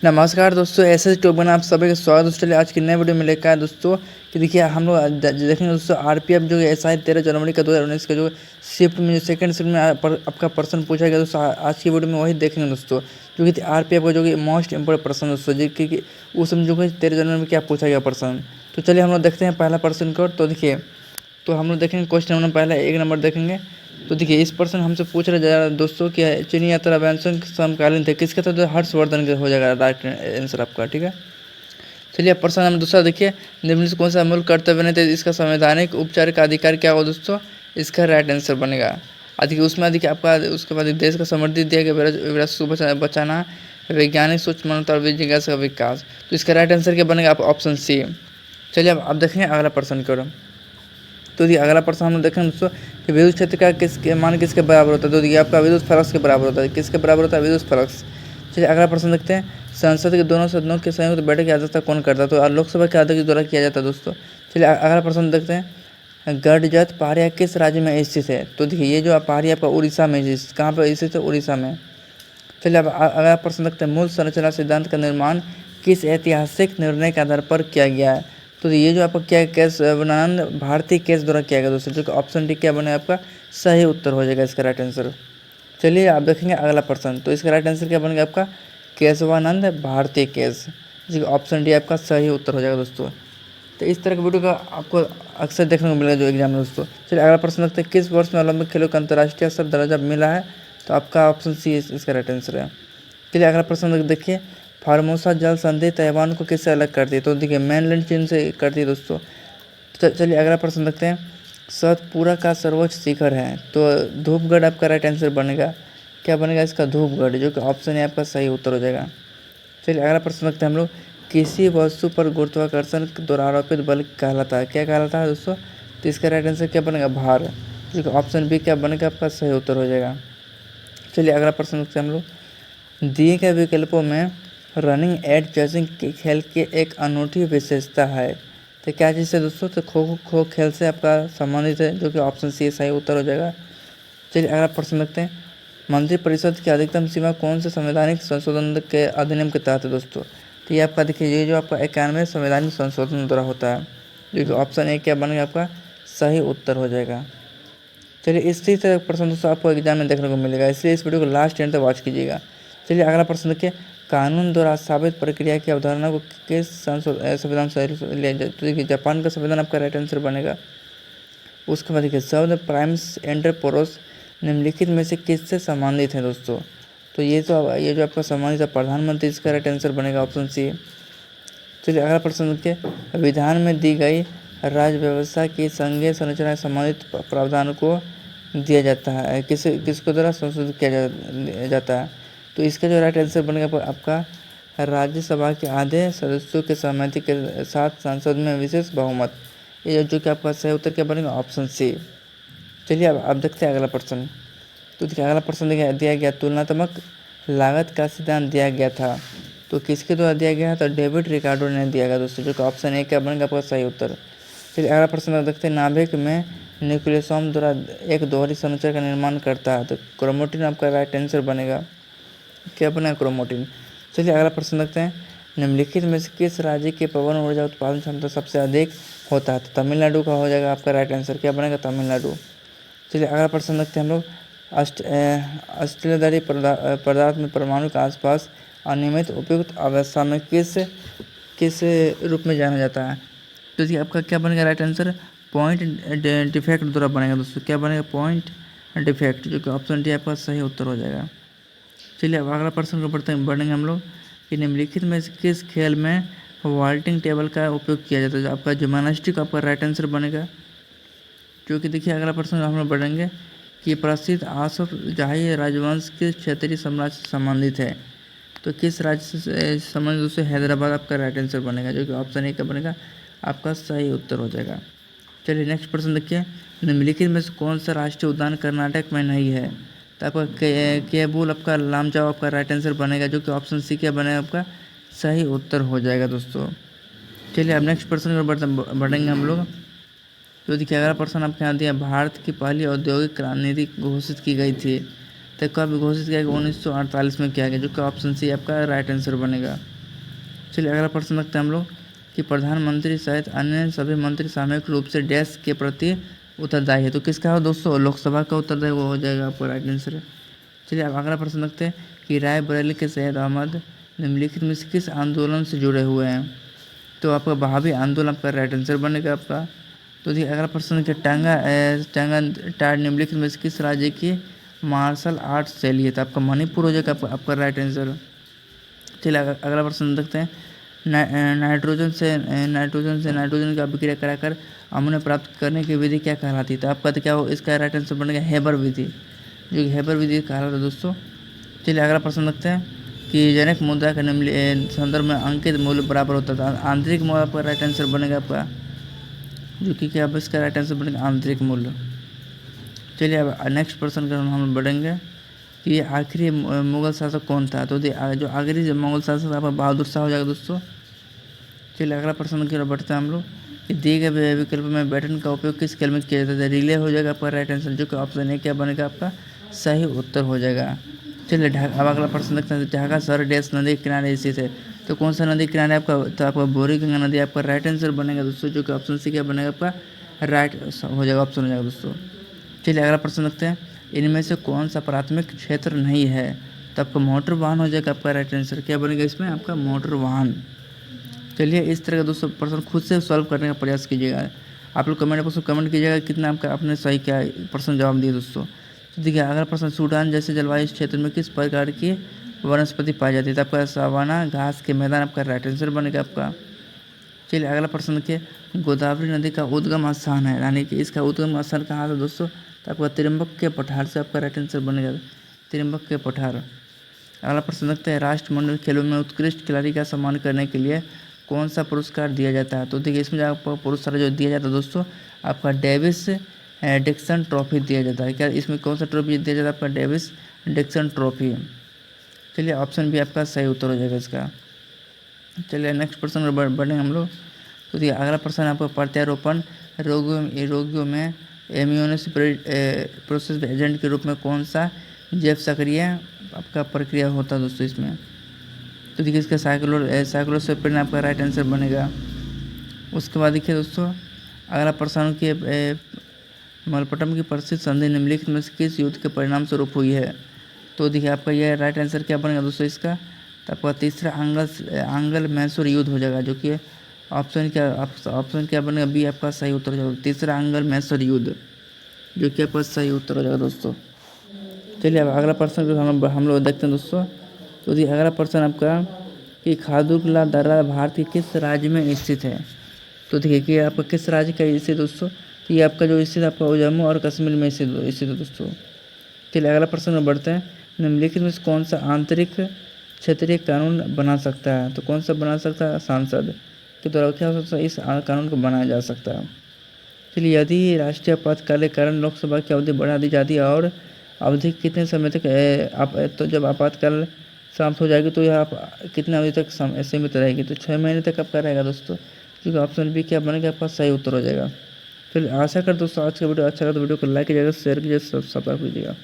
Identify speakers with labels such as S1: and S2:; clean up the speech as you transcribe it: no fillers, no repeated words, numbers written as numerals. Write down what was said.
S1: नमस्कार दोस्तों, ऐसे टॉप बना आप सभी का स्वागत है दोस्तों। चलिए आज की नए वीडियो में लेकर आए दोस्तों कि देखिए हम लोग देखेंगे दोस्तों आरपीएफ जो एसआई 13 जनवरी का 2019 का जो शिफ्ट में जो सेकंड शिफ्ट में आपका पर्सन पूछा गया दोस्तों। आज की वीडियो में वही देखेंगे दोस्तों, जो कि आरपीएफ का जो कि मोस्ट इंपोर्टेंट पर्सन दोस्तों, जो कि उस समय जो कि 13 जनवरी में क्या पूछा गया पर्सन। तो चलिए हम लोग देखते हैं पहला पर्सन को। तो देखिए, तो हम लोग देखेंगे क्वेश्चन नंबर पहला 1 नंबर देखेंगे। तो देखिए इस पर्सन हमसे पूछ रहे जा दोस्तों कि चीनी यात्रा अभियान समकालीन थे किसके था, तो हर्षवर्धन के हो जाएगा राइट आंसर आपका। ठीक है, चलिए प्रश्न नंबर दूसरा देखिए, निम्न से कौन सा मूल कर्तव्य नहीं थे, इसका संवैधानिक उपचार का अधिकार क्या होगा दोस्तों, इसका राइट आंसर बनेगा। अधिक उसमें अधिक आपका उसके बाद देश का समृद्धि दिया गया, विरासत को बचाना, वैज्ञानिक सोच, मानवता और जिज्ञासा का विकास। तो इसका राइट आंसर क्या बनेगा, आप ऑप्शन सी। चलिए अब देखेंगे अगला प्रश्न करो। तो देखिए अगला प्रश्न हम लोग देखें दोस्तों कि विद्युत क्षेत्र का किसके मान किसके बराबर होता है। तो देखिए आपका विद्युत फ्लक्स के बराबर होता है। किसके बराबर होता है, विद्युत फ्लक्स। चलिए अगला प्रश्न देखते हैं, संसद के दोनों सदनों के संयुक्त बैठक की अध्यक्षता कौन करता है। तो लोकसभा के अध्यक्ष द्वारा किया जाता है दोस्तों। चलिए अगला प्रश्न देखते हैं, गडजत पहाड़िया किस राज्य में स्थित है। तो देखिए ये जो पहाड़िया आपका उड़ीसा में, कहाँ पर स्थित है, उड़ीसा में। चलिए अब अगला प्रश्न देखते हैं, मूल संरचना सिद्धांत का निर्माण किस ऐतिहासिक निर्णय के आधार पर किया गया है। तो ये जो आपका क्या केस बनानंद भारतीय केस द्वारा किया गया दोस्तों, जो कि ऑप्शन डी क्या बने आपका सही उत्तर हो जाएगा इसका राइट आंसर। चलिए आप देखेंगे अगला प्रश्न। तो इसका राइट आंसर क्या बनेगा आपका केशवानंद भारतीय केस, जो कि ऑप्शन डी आपका सही उत्तर हो जाएगा दोस्तों। तो इस तरह के वीडियो का आपको अक्सर देखने को मिलेगा जो एग्जाम में दोस्तों। चलिए अगला प्रश्न देखते हैं, किस वर्ष में ओलंपिक खेलों का अंतर्राष्ट्रीय स्तर दर्जा मिला है। तो आपका ऑप्शन सी इसका राइट आंसर है। चलिए अगला प्रश्न देखिए, फार्मोसा जल संधि ताइवान को किससे अलग करती है। तो देखिए मेनलैंड चीन से करती है दोस्तों। चलिए अगला प्रश्न देखते हैं, सतपुरा का सर्वोच्च शिखर है। तो धूपगढ़ आपका राइट आंसर बनेगा, क्या बनेगा इसका धूपगढ़, जो कि ऑप्शन है आपका सही उत्तर हो जाएगा। चलिए अगला प्रश्न देखते हैं हम लोग, किसी वस्तु पर गुरुत्वाकर्षण द्वारा आरोपित बल कहलाता है, क्या कहलाता है दोस्तों। तो इसका राइट आंसर क्या बनेगा भार, जो कि ऑप्शन बी क्या बनेगा आपका सही उत्तर हो जाएगा। चलिए अगला प्रश्न देखते हैं हम लोग, दिए गए विकल्पों में रनिंग एट जजिंग के खेल की एक अनूठी विशेषता है। तो क्या चीज़ है दोस्तों, तो खो खेल से आपका संबंधित है, जो कि ऑप्शन सी सही उत्तर हो जाएगा। चलिए अगला प्रश्न देखते हैं, मंत्रिपरिषद की अधिकतम सीमा कौन से संवैधानिक संशोधन के अधिनियम के तहत है दोस्तों। तो ये आपका देखिए ये जो आपका 91 संवैधानिक संशोधन द्वारा होता है, जो कि ऑप्शन ए क्या बनेगा आपका सही उत्तर हो जाएगा। चलिए इसी तरह प्रश्न दोस्तों आपको एग्जाम में देखने को मिलेगा, इसलिए इस वीडियो को लास्ट एंड तक वॉच कीजिएगा। चलिए अगला प्रश्न देखिए, कानून द्वारा साबित प्रक्रिया की अवधारणा को किस संविधान से लिया जाए। तो देखिए जापान का संविधान आपका राइट आंसर बनेगा। उसके बाद देखिए शब्द प्राइम्स एंटर पोरोस निम्नलिखित में से किससे संबंधित है दोस्तों। तो ये जो आपका संबंधित है प्रधानमंत्री, इसका राइट आंसर बनेगा ऑप्शन सी। चलिए अगला प्रश्न देखिए, विधान में दी गई राज्य व्यवस्था की संघीय संरचना से संबंधित प्रावधान को दिया जाता है, किसको द्वारा संशोधित किया जाता है। तो इसका जो राइट आंसर बनेगा आपका राज्यसभा के आधे सदस्यों के सहमति के साथ संसद में विशेष बहुमत, ये जो कि आपका सही उत्तर क्या बनेगा ऑप्शन सी। चलिए अब देखते हैं अगला प्रश्न। तो देखिए अगला प्रश्न दिया गया, तुलनात्मक लागत का सिद्धांत दिया गया था। तो किसके द्वारा दिया गया है, तो डेविड रिकार्डो ने दिया गया दोस्तों, जो कि ऑप्शन ए क्या बनेगा आपका सही उत्तर। चलिए अगला प्रश्न देखते हैं, नाभिक में न्यूक्लियोसोम द्वारा एक दोहरी संरचना का निर्माण करता है। तो क्रोमोटिन आपका राइट आंसर बनेगा, क्या बनेगा क्रोमोटिन। चलिए अगला प्रश्न देखते हैं, निम्नलिखित में से किस राज्य की पवन ऊर्जा उत्पादन क्षमता सबसे अधिक होता है। तो तमिलनाडु का हो जाएगा आपका राइट आंसर, क्या बनेगा तमिलनाडु। चलिए अगला प्रश्न देखते हैं हम लोग, अस्थिलधारी पदार्थ में परमाणु के आसपास अनियमित उपयुक्त अवस्था में किस रूप में जाना जाता है। तो देखिए आपका क्या बनेगा राइट आंसर, पॉइंट डिफेक्ट द्वारा बनेगा दोस्तों, क्या बनेगा पॉइंट डिफेक्ट, जो कि ऑप्शन डी आपका सही उत्तर हो जाएगा। चलिए अब अगला प्रश्न को बढ़ेंगे हम लोग, कि निम्नलिखित में से किस खेल में वॉल्टिंग टेबल का उपयोग किया जाता है। आपका जिम्नास्टिक आपका राइट आंसर बनेगा। क्योंकि देखिए अगला प्रश्न हम लोग बढ़ेंगे कि प्रसिद्ध आसफ जाही राजवंश किस क्षेत्रीय साम्राज्य से संबंधित है। तो किस राज्य से संबंधित दोस्तों, हैदराबाद आपका राइट आंसर बनेगा, जो कि ऑप्शन ए का बनेगा आपका सही उत्तर हो जाएगा। चलिए नेक्स्ट प्रश्न देखिए, निम्नलिखित में से कौन सा राष्ट्रीय उद्यान कर्नाटक में नहीं है। तो आपका केबुल आपका लामजाओ आपका राइट आंसर बनेगा, जो कि ऑप्शन सी क्या बनेगा आपका सही उत्तर हो जाएगा दोस्तों। चलिए अब नेक्स्ट प्रश्न पर बढ़ेंगे हम लोग। तो देखिए अगला प्रश्न आपके यहाँ दिया, भारत की पहली औद्योगिक क्रांति घोषित की गई थी। तो कब घोषित किया गया, 1948 में किया गया, जो कि ऑप्शन सी आपका राइट आंसर बनेगा। चलिए अगला प्रश्न रखते हैं हम लोग कि प्रधानमंत्री सहित अन्य सभी मंत्री सामूहिक रूप से डैश के प्रति उत्तरदायी है। तो किसका हो दोस्तों? लोकसभा का उत्तरदायी वो हो जाएगा आपका राइट आंसर। चलिए अब अगला प्रश्न रखते हैं कि रायबरेली के सैयद अहमद निम्नलिखित में से किस आंदोलन से जुड़े हुए हैं? तो आपका वहाबी आंदोलन आपका राइट आंसर बनेगा आपका। तो देखिए अगला प्रश्न कि टांगा टार निम्नलिखित में से किस राज्य की मार्शल आर्ट शैली है? तो आपका मणिपुर हो जाएगा आपका राइट आंसर। चलिए अगला प्रश्न देखते हैं नाइट्रोजन से नाइट्रोजन का अभिक्रिया कराकर अमोनिया प्राप्त करने की विधि क्या कहलाती है? तो आपका तो क्या हो इसका राइट आंसर बनेगा हेबर विधि, जो कि हेबर विधि कहलाता है दोस्तों। चलिए अगला प्रश्न देखते हैं कि जनक मुद्रा का संदर्भ में अंकित मूल्य बराबर होता था। आंतरिक मूल्य आपका राइट आंसर बनेगा आपका, जो कि क्या इसका राइट आंसर बनेगा आंतरिक मूल्य। चलिए अब नेक्स्ट प्रश्न का हम बढ़ेंगे कि आखिरी मुगल शासक कौन था? तो जो आखिरी मुगल शासक आपका बहादुर शाह हो जाएगा दोस्तों। चलिए अगला प्रश्न की ओर बढ़ते हैं हम लोग कि दिए गए विकल्प में बैटन का उपयोग किस खेल में किया जाता है? रिले हो जाएगा आपका राइट आंसर, जो कि ऑप्शन ए क्या बनेगा आपका सही उत्तर हो जाएगा। चलिए अब अगला प्रश्न देखते हैं ढाका शहर डैश नदी के किनारे स्थित है। तो कौन सा नदी किनारे आपका? तो आपका बोरी गंगा नदी आपका राइट आंसर बनेगा दोस्तों, जो कि ऑप्शन सी क्या बनेगा आपका राइट हो जाएगा, ऑप्शन हो जाएगा दोस्तों। चलिए अगला प्रश्न देखते हैं इनमें से कौन सा प्राथमिक क्षेत्र नहीं है? तो आपका मोटर वाहन हो जाएगा आपका राइट आंसर। क्या बनेगा इसमें आपका मोटर वाहन। चलिए इस तरह का दोस्तों प्रश्न खुद से सॉल्व करने का प्रयास कीजिएगा। आप लोग कमेंट बॉक्स में कमेंट कीजिएगा कितना आपका आपने सही क्या प्रश्न जवाब दिए दोस्तों। तो देखिए अगला प्रश्न सूडान जैसे जलवायु क्षेत्र में किस प्रकार की वनस्पति पाई जाती है? तो आपका सवाना घास के मैदान आपका राइट आंसर बनेगा आपका। चलिए अगला प्रश्न देखिए गोदावरी नदी का उद्गम स्थान है, यानी कि इसका उद्गम स्थान कहाँ था दोस्तों? तो आपका त्रिम्बक के पठार से आपका राइट आंसर बनेगा त्रिम्बक के पठार। अगला प्रश्न देखते हैं राष्ट्रमंडल खेलों में उत्कृष्ट खिलाड़ी का सम्मान करने के लिए कौन सा पुरस्कार दिया जाता है? तो देखिए इसमें जो आपको पुरस्कार जो दिया जाता है दोस्तों आपका डेविस डिक्सन ट्रॉफी दिया जाता है। क्या इसमें कौन सा ट्रॉफी दिया जाता है? आपका डेविस डिक्सन ट्रॉफी। चलिए ऑप्शन भी आपका सही उत्तर हो जाएगा इसका। चलिए नेक्स्ट प्रश्न बढ़ेंगे हम लोग। तो देखिए अगला प्रश्न आपका प्रत्यारोपण रोगियों में इम्यूनोसप्रेसिव एजेंट के रूप में कौन सा जैव सक्रिय आपका प्रक्रिया होता है दोस्तों इसमें? तो देखिए इसका साइक्लोस्पेरिन आपका राइट आंसर बनेगा। उसके बाद देखिए दोस्तों अगला प्रश्न की मलपट्टम की प्रसिद्ध संधि निम्नलिखित में से किस युद्ध के परिणाम स्वरूप हुई है? तो देखिए आपका यह राइट आंसर क्या बनेगा दोस्तों इसका? तो आपका तीसरा आंग्ल मैसूर युद्ध हो जाएगा, जो कि ऑप्शन क्या बनेगा बी आपका सही उत्तर हो जाएगा तीसरा आंग्ल मैसूर युद्ध, जो कि आपका सही उत्तर हो जाएगा दोस्तों। चलिए अब अगला प्रश्न हम लोग देखते हैं दोस्तों। तो देखिए अगला प्रश्न आपका कि खादुकला दर्रा भारत के किस राज्य में स्थित है? तो देखिए कि आपका किस राज्य का स्थित दोस्तों? तो ये आपका जो स्थित आपका जम्मू और कश्मीर में स्थित है दोस्तों। चलिए अगला प्रश्न में बढ़ते हैं निम्नलिखित में से कौन सा आंतरिक क्षेत्रीय कानून बना सकता है? तो कौन सा बना सकता है? सांसद के द्वारा क्या हो सकता है इस कानून को बनाया जा सकता है। चलिए यदि राष्ट्रीय आपातकाल के कारण लोकसभा की अवधि बढ़ा दी जाती है और अवधि कितने समय तक तो जब आपातकाल समाप्त हो जाएगी तो यह कितने अवधि तक सीमित रहेगी? तो 6 महीने तक आपका रहेगा दोस्तों, क्योंकि ऑप्शन बी क्या बनेगा आपका सही उत्तर हो जाएगा। फिर आशा कर दोस्तों आज का वीडियो अच्छा लगा तो वीडियो को लाइक कीजिएगा, शेयर कीजिएगा, सब्सक्राइब कीजिएगा।